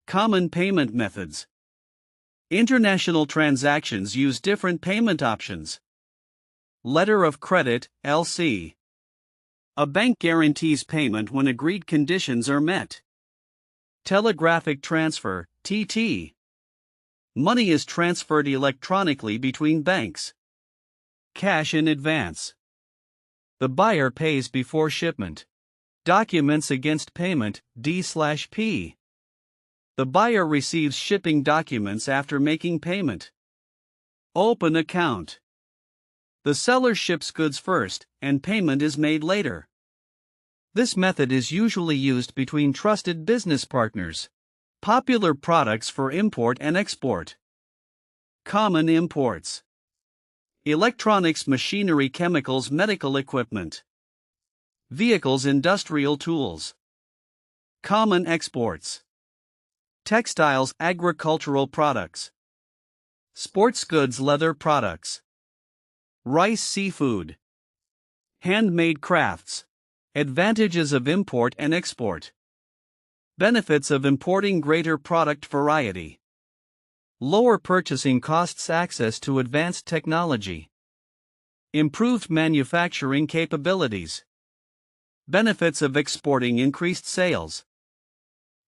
Common payment methods. International transactions use different payment options. Letter of credit, LC. A bank guarantees payment when agreed conditions are met. Telegraphic transfer, TT. Money is transferred electronically between banks. Cash in advance. The buyer pays before shipment. Documents against payment, D/P. The buyer receives shipping documents after making payment. Open account. The seller ships goods first, and payment is made later. This method is usually used between trusted business partners. Popular products for import and export. Common imports. Electronics, machinery, chemicals, medical equipment. Vehicles, industrial tools. Common exports. Textiles, agricultural products. Sports goods, leather products. Rice, seafood. Handmade crafts. Advantages of import and export. Benefits of importing: greater product variety. Lower purchasing costs, access to advanced technology. Improved manufacturing capabilities. Benefits of exporting: increased sales.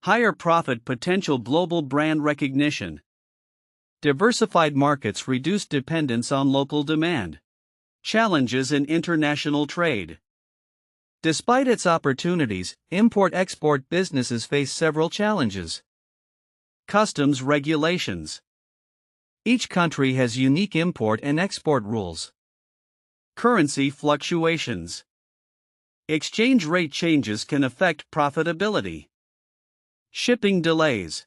Higher profit potential, global brand recognition. Diversified markets, reduced dependence on local demand. Challenges in international trade. Despite its opportunities, import-export businesses face several challenges. Customs regulations. Each country has unique import and export rules. Currency fluctuations. Exchange rate changes can affect profitability. Shipping delays.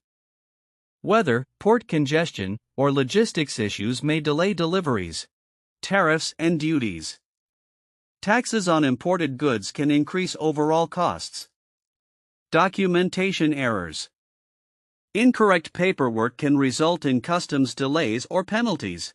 Weather, port congestion, or logistics issues may delay deliveries. Tariffs and duties. Taxes on imported goods can increase overall costs. Documentation errors. Incorrect paperwork can result in customs delays or penalties.